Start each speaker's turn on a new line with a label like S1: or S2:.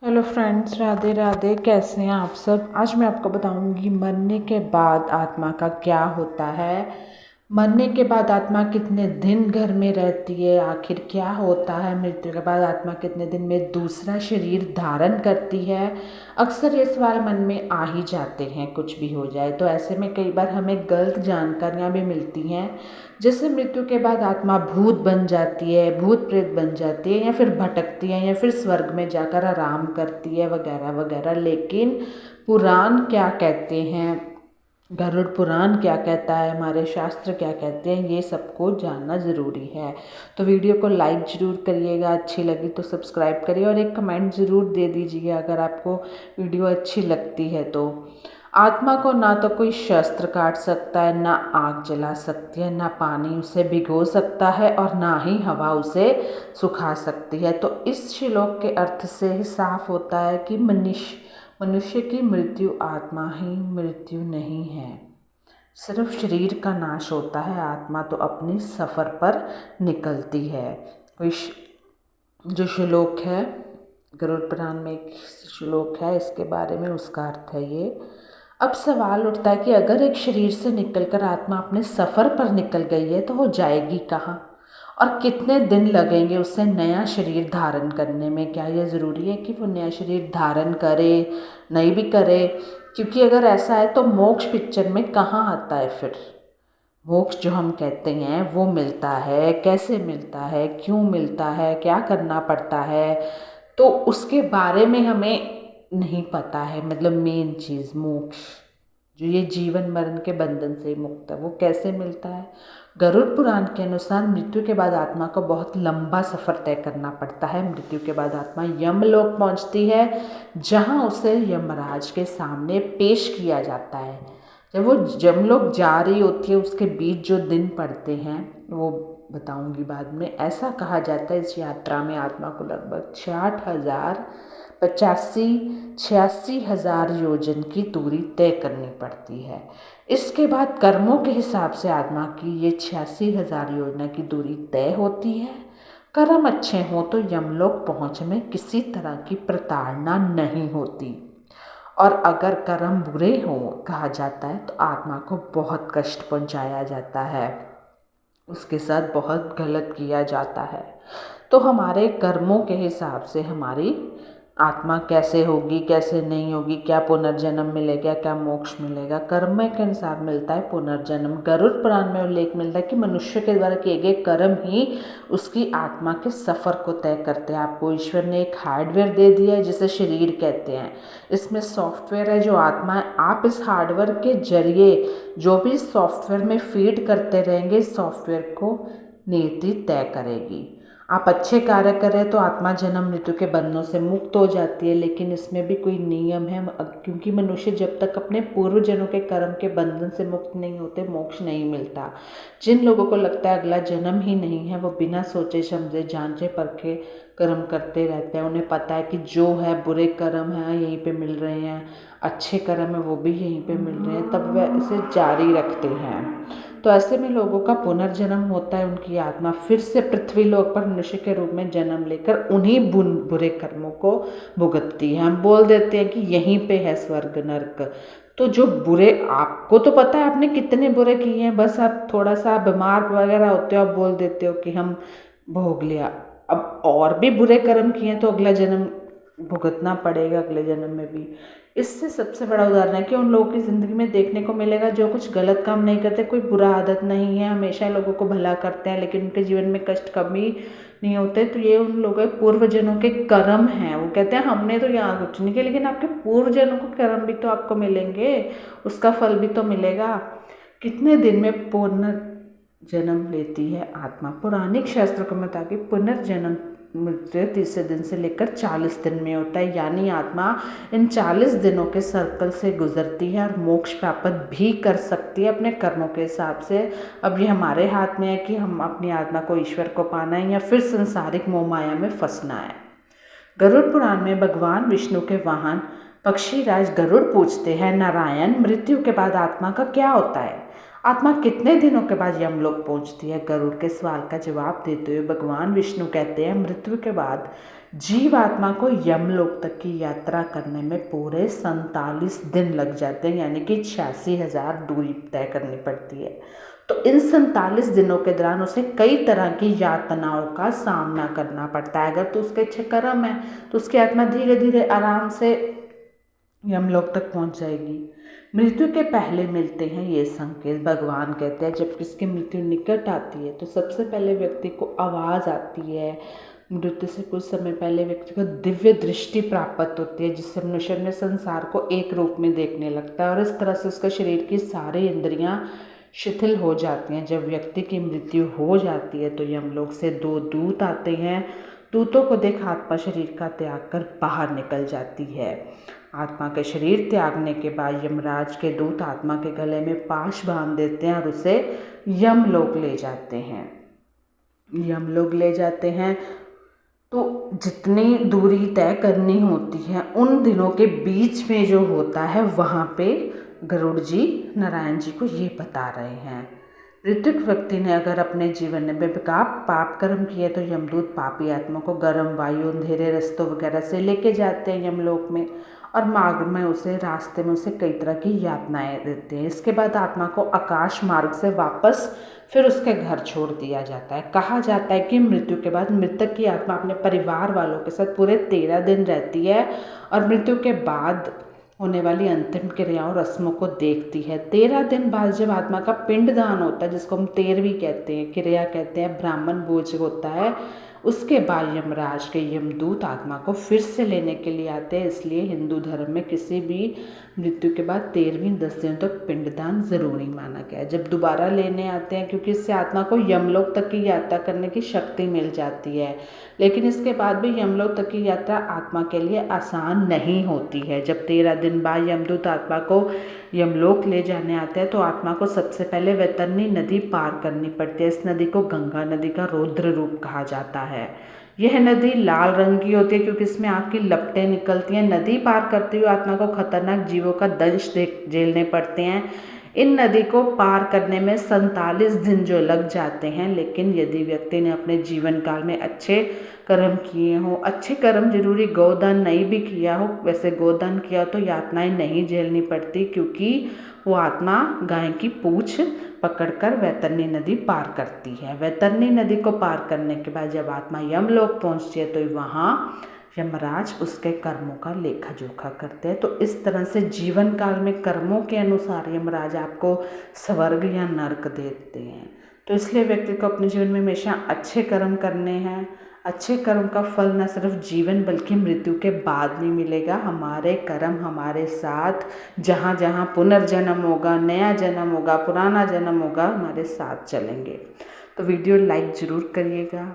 S1: Hello friends, Radhe Radhe. कैसे हैं आप सब। आज मैं आपको बताऊंगी मरने के बाद आत्मा का क्या होता है। मरने के बाद आत्मा कितने दिन घर में रहती है, आखिर क्या होता है। मृत्यु के बाद आत्मा कितने दिन में दूसरा शरीर धारण करती है। अक्सर ये सवाल मन में आ ही जाते हैं, कुछ भी हो जाए तो। ऐसे में कई बार हमें गलत जानकारियाँ भी मिलती हैं, जैसे मृत्यु के बाद आत्मा भूत बन जाती है, भूत प्रेत बन जाती है, या फिर भटकती है, या फिर स्वर्ग में जाकर आराम करती है, वगैरह वगैरह। लेकिन पुराण क्या कहते हैं, गरुड़ पुराण क्या कहता है, हमारे शास्त्र क्या कहते हैं, ये सबको जानना ज़रूरी है। तो वीडियो को लाइक ज़रूर करिएगा, अच्छी लगी तो सब्सक्राइब करिए और एक कमेंट ज़रूर दे दीजिए अगर आपको वीडियो अच्छी लगती है तो। आत्मा को ना तो कोई शस्त्र काट सकता है, ना आग जला सकती है, ना पानी उसे भिगो सकता है, और ना ही हवा उसे सुखा सकती है। तो इस श्लोक के अर्थ से ही साफ होता है कि मनुष्य की मृत्यु आत्मा ही मृत्यु नहीं है। सिर्फ शरीर का नाश होता है, आत्मा तो अपनी सफ़र पर निकलती है। कोई जो श्लोक है गरुड़ पुराण में, एक श्लोक है इसके बारे में, उसका अर्थ है ये। अब सवाल उठता है कि अगर एक शरीर से निकलकर आत्मा अपने सफ़र पर निकल गई है तो वो जाएगी कहाँ, और कितने दिन लगेंगे उसे नया शरीर धारण करने में। क्या ये ज़रूरी है कि वो नया शरीर धारण करे, नहीं भी करे। क्योंकि अगर ऐसा है तो मोक्ष पिक्चर में कहाँ आता है फिर। मोक्ष जो हम कहते हैं वो मिलता है, कैसे मिलता है, क्यों मिलता है, क्या करना पड़ता है, तो उसके बारे में हमें नहीं पता है। मतलब मेन चीज़ मोक्ष, जो ये जीवन मरण के बंधन से मुक्त है, वो कैसे मिलता है। गरुड़ पुराण के अनुसार मृत्यु के बाद आत्मा को बहुत लंबा सफ़र तय करना पड़ता है। मृत्यु के बाद आत्मा यमलोक पहुंचती है, जहां उसे यमराज के सामने पेश किया जाता है। जब वो यमलोक जा रही होती है, उसके बीच जो दिन पड़ते हैं वो बताऊंगी बाद में। ऐसा कहा जाता है इस यात्रा में आत्मा को लगभग 86,000 योजन की दूरी तय करनी पड़ती है। इसके बाद कर्मों के हिसाब से आत्मा की ये 86,000 योजना की दूरी तय होती है। कर्म अच्छे हों तो यमलोक पहुँच में किसी तरह की प्रताड़ना नहीं होती, और अगर कर्म बुरे हों कहा जाता है तो आत्मा को बहुत कष्ट पहुंचाया जाता है, उसके साथ बहुत गलत किया जाता है। तो हमारे कर्मों के हिसाब से हमारी आत्मा कैसे होगी, कैसे नहीं होगी, क्या पुनर्जन्म मिलेगा, क्या मोक्ष मिलेगा, कर्म के अनुसार मिलता है पुनर्जन्म। गरुड़ पुराण में उल्लेख मिलता है कि मनुष्य के द्वारा किए गए कर्म ही उसकी आत्मा के सफ़र को तय करते हैं। आपको ईश्वर ने एक हार्डवेयर दे दिया है जिसे शरीर कहते हैं। इसमें सॉफ्टवेयर है जो आत्मा है। आप इस हार्डवेयर के जरिए जो भी सॉफ्टवेयर में फीड करते रहेंगे, इस सॉफ्टवेयर को नियति तय करेगी। आप अच्छे कार्य करें तो आत्मा जन्म मृत्यु के बंधनों से मुक्त हो जाती है, लेकिन इसमें भी कोई नियम है। क्योंकि मनुष्य जब तक अपने पूर्व जन्मों के कर्म के बंधन से मुक्त नहीं होते, मोक्ष नहीं मिलता। जिन लोगों को लगता है अगला जन्म ही नहीं है, वो बिना सोचे समझे जांचे परखे कर्म करते रहते हैं। उन्हें पता है कि जो है बुरे कर्म हैं यहीं पे मिल रहे हैं, अच्छे कर्म है वो भी यहीं पे मिल रहे हैं, तब वह इसे जारी रखते हैं। तो ऐसे में लोगों का पुनर्जन्म होता है, उनकी आत्मा फिर से पृथ्वी लोक पर मनुष्य के रूप में जन्म लेकर उन्हीं बुरे कर्मों को भुगतती है। हम बोल देते हैं कि यहीं पे है स्वर्ग नर्क। तो जो बुरे, आपको तो पता है आपने कितने बुरे किए हैं, बस आप थोड़ा सा बीमार वगैरह होते हो, आप बोल देते हो कि हम भोग लिया। अब और भी बुरे कर्म किए हैं तो अगला जन्म भुगतना पड़ेगा, अगले जन्म में भी। इससे सबसे बड़ा उदाहरण है कि उन लोगों की ज़िंदगी में देखने को मिलेगा जो कुछ गलत काम नहीं करते, कोई बुरा आदत नहीं है, हमेशा लोगों को भला करते हैं, लेकिन उनके जीवन में कष्ट कभी नहीं होते। तो ये उन लोगों के पूर्वजनों के कर्म हैं। वो कहते हैं हमने तो यहाँ कुछ नहीं किया, लेकिन आपके पूर्वजनों को कर्म भी तो आपको मिलेंगे, उसका फल भी तो मिलेगा। कितने दिन में पुनर्जन्म लेती है आत्मा। पौराणिक शास्त्रों के मुताबिक पुनर्जन्म मृत्यु तीसरे दिन से लेकर 40 दिन में होता है। यानी आत्मा इन 40 दिनों के सर्कल से गुजरती है और मोक्ष प्राप्त भी कर सकती है अपने कर्मों के हिसाब से। अब ये हमारे हाथ में है कि हम अपनी आत्मा को ईश्वर को पाना है या फिर संसारिक मोह माया में फंसना है। गरुड़ पुराण में भगवान विष्णु के वाहन पक्षीराज गरुड़ पूछते हैं, नारायण, मृत्यु के बाद आत्मा का क्या होता है। आत्मा कितने दिनों के बाद यमलोक पहुंचती है? गरुड़ के सवाल का जवाब देते हुए भगवान विष्णु कहते हैं, मृत्यु के बाद जीव आत्मा को यमलोक तक की यात्रा करने में पूरे 47 दिन लग जाते हैं, यानी कि 86,000 दूरी तय करनी पड़ती है। तो इन 47 दिनों के दौरान उसे कई तरह की यातनाओं का सामना करना पड़ता है। अगर तो उसके अच्छे कर्म है तो उसकी आत्मा धीरे धीरे आराम से यमलोक तक पहुंच जाएगी। मृत्यु के पहले मिलते हैं ये संकेत। भगवान कहते हैं जब किसकी मृत्यु निकट आती है तो सबसे पहले व्यक्ति को आवाज़ आती है। मृत्यु से कुछ समय पहले व्यक्ति को दिव्य दृष्टि प्राप्त होती है, जिससे मनुष्य ने संसार को एक रूप में देखने लगता है और इस तरह से उसका शरीर की सारी इंद्रियां शिथिल हो जाती हैं। जब व्यक्ति की मृत्यु हो जाती है तो यमलोक से 2 दूत आते हैं। दूतों को देख आत्मा शरीर का त्याग कर बाहर निकल जाती है। आत्मा के शरीर त्यागने के बाद यमराज के दूत आत्मा के गले में पाश बांध देते हैं और उसे यमलोक ले जाते हैं। यमलोक ले जाते हैं तो जितनी दूरी तय करनी होती है उन दिनों के बीच में जो होता है वहाँ पे गरुड़ जी नारायण जी को ये बता रहे हैं। ऋतिक व्यक्ति ने अगर अपने जीवन में बेबकाब पाप कर्म किए तो यमदूत पापी आत्मा को गर्म वायु, अंधेरे रास्तों वगैरह से लेके जाते हैं यमलोक में और मार्ग में उसे रास्ते में उसे कई तरह की यातनाएं देते हैं। इसके बाद आत्मा को आकाश मार्ग से वापस फिर उसके घर छोड़ दिया जाता है। कहा जाता है कि मृत्यु के बाद मृतक की आत्मा अपने परिवार वालों के साथ पूरे 13 दिन रहती है और मृत्यु के बाद होने वाली अंतिम क्रियाओं रस्मों को देखती है। 13 दिन बाद जब आत्मा का पिंडदान होता है, जिसको हम 13वीं कहते हैं, क्रिया कहते हैं, ब्राह्मण भोज होता है, उसके बाद यमराज के यमदूत आत्मा को फिर से लेने के लिए आते हैं। इसलिए हिंदू धर्म में किसी भी मृत्यु के बाद 13वीं 10 दिनों तक पिंडदान ज़रूरी माना गया है। जब दोबारा लेने आते हैं, क्योंकि इससे आत्मा को यमलोक तक की यात्रा करने की शक्ति मिल जाती है, लेकिन इसके बाद भी यमलोक तक की यात्रा आत्मा के लिए आसान नहीं होती है। जब 13 दिन बाद यमदूत आत्मा को यमलोक ले जाने आते हैं तो आत्मा को सबसे पहले वैतरणी नदी पार करनी पड़ती है। इस नदी को गंगा नदी का रौद्र रूप कहा जाता है। यह नदी लाल रंग की होती है क्योंकि इसमें आग की लपटें निकलती हैं। नदी पार करते हुए आत्मा को खतरनाक जीवों का दंश झेलने पड़ते हैं। इन नदी को पार करने में 47 दिन जो लग जाते हैं, लेकिन यदि व्यक्ति ने अपने जीवन काल में अच्छे कर्म किए हों, अच्छे कर्म जरूरी गोदान नहीं भी किया हो, वैसे गोदान किया हो तो यातनाएं नहीं झेलनी पड़ती, क्योंकि वो आत्मा गाय की पूंछ पकड़कर वैतरणी नदी पार करती है। वैतरणी नदी को पार करने के बाद जब आत्मा यमलोक पहुंचती है तो वहाँ यमराज उसके कर्मों का लेखा जोखा करते हैं। तो इस तरह से जीवन काल में कर्मों के अनुसार यमराज आपको स्वर्ग या नरक देते हैं। तो इसलिए व्यक्ति को अपने जीवन में हमेशा अच्छे कर्म करने हैं। अच्छे कर्म का फल न सिर्फ जीवन बल्कि मृत्यु के बाद भी मिलेगा। हमारे कर्म हमारे साथ जहाँ जहाँ पुनर्जन्म होगा, नया जन्म होगा, पुराना जन्म होगा, हमारे साथ चलेंगे। तो वीडियो लाइक ज़रूर करिएगा।